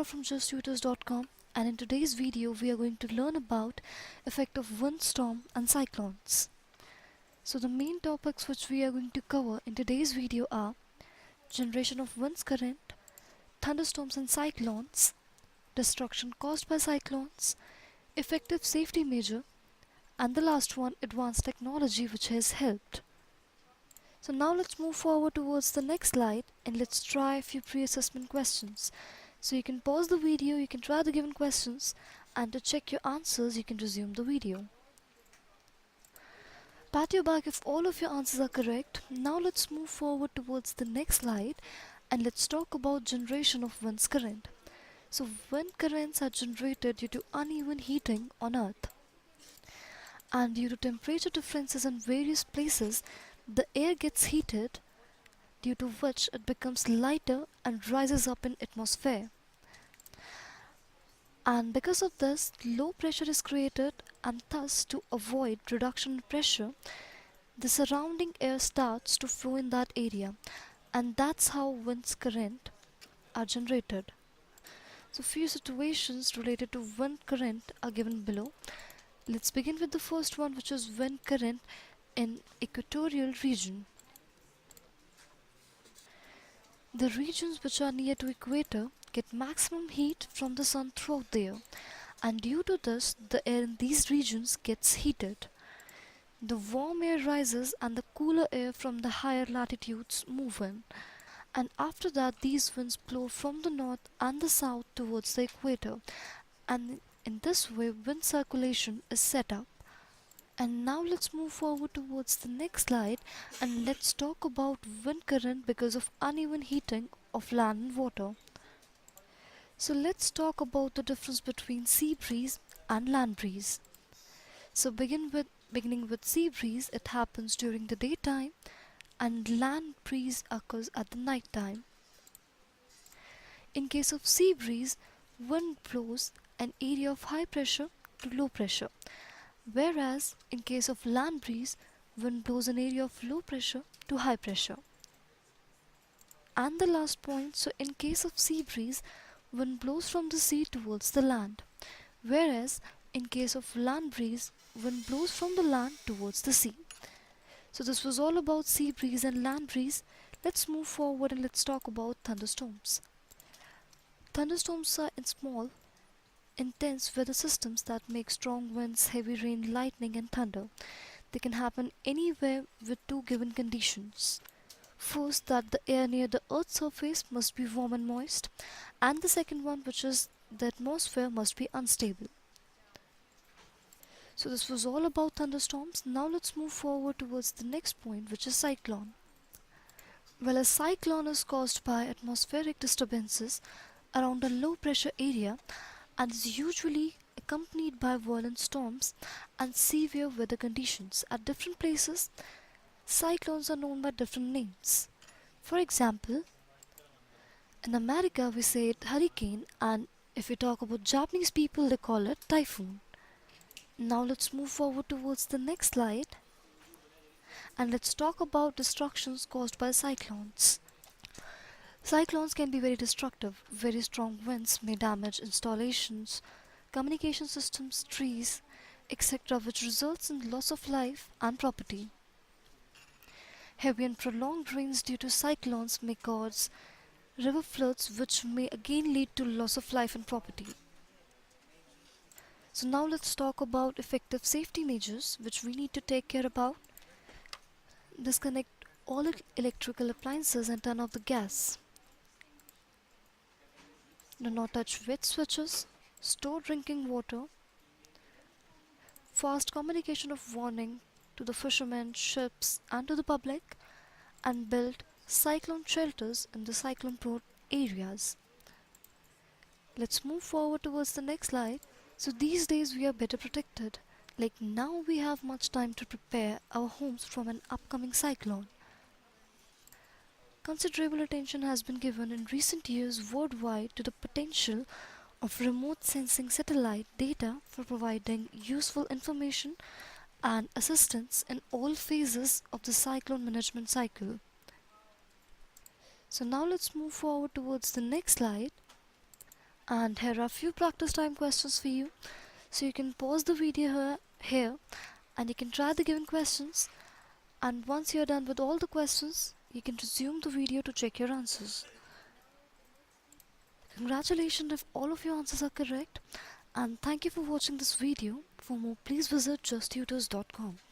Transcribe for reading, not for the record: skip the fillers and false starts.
from justtutors.com, and in today's video we are going to learn about effect of windstorm and cyclones. So the main topics which we are going to cover in today's video are generation of winds current, thunderstorms and cyclones, destruction caused by cyclones, effective safety measure, and the last one, advanced technology which has helped. So now let's move forward towards the next slide and let's try a few pre-assessment questions. So you can pause the video, you can try the given questions, and to check your answers you can resume the video. Pat your back if all of your answers are correct. Now let's move forward towards the next slide and let's talk about generation of winds current. So wind currents are generated due to uneven heating on Earth. And due to temperature differences in various places, the air gets heated, due to which it becomes lighter and rises up in atmosphere. And because of this, low pressure is created, and thus to avoid reduction in pressure, the surrounding air starts to flow in that area, and that's how winds current are generated. So few situations related to wind current are given below. Let's begin with the first one, which is wind current in equatorial region. The regions which are near to equator get maximum heat from the sun throughout the year, and due to this the air in these regions gets heated. The warm air rises and the cooler air from the higher latitudes move in, and after that these winds blow from the north and the south towards the equator, and in this way wind circulation is set up. And now let's move forward towards the next slide and let's talk about wind current because of uneven heating of land and water. So let's talk about the difference between sea breeze and land breeze. So beginning with sea breeze, it happens during the daytime, and land breeze occurs at the night time. In case of sea breeze, wind blows an area of high pressure to low pressure, whereas in case of land breeze, wind blows an area of low pressure to high pressure. And the last point, so in case of sea breeze, wind blows from the sea towards the land, whereas in case of land breeze, wind blows from the land towards the sea. So this was all about sea breeze and land breeze. Let's move forward and let's talk about thunderstorms. Thunderstorms are in small, intense weather systems that make strong winds, heavy rain, lightning and thunder. They can happen anywhere with two given conditions. First, that the air near the earth's surface must be warm and moist, and the second one, which is the atmosphere must be unstable. So this was all about thunderstorms. Now let's move forward towards the next point, which is cyclone. Well, a cyclone is caused by atmospheric disturbances around a low pressure area and is usually accompanied by violent storms and severe weather conditions. At different places, cyclones are known by different names. For example, in America we say it hurricane, and if we talk about Japanese people they call it typhoon. Now let's move forward towards the next slide and let's talk about destructions caused by cyclones. Cyclones can be very destructive. Very strong winds may damage installations, communication systems, trees, etc., which results in loss of life and property. Heavy and prolonged rains due to cyclones may cause river floods, which may again lead to loss of life and property. So now let's talk about effective safety measures which we need to take care about. Disconnect all electrical appliances and turn off the gas. Do not touch wet switches. Store drinking water. Fast communication of warning to the fishermen, ships and to the public, and build cyclone shelters in the cyclone prone areas. Let's move forward towards the next slide. So these days we are better protected. Like now we have much time to prepare our homes from an upcoming cyclone. Considerable attention has been given in recent years worldwide to the potential of remote sensing satellite data for providing useful information and assistance in all phases of the cyclone management cycle. So now let's move forward towards the next slide And here are a few practice time questions for you. So you can pause the video here and you can try the given questions. And once you're done with all the questions, you can resume the video to check your answers. Congratulations if all of your answers are correct. And thank you for watching this video. For more, please visit justtutors.com.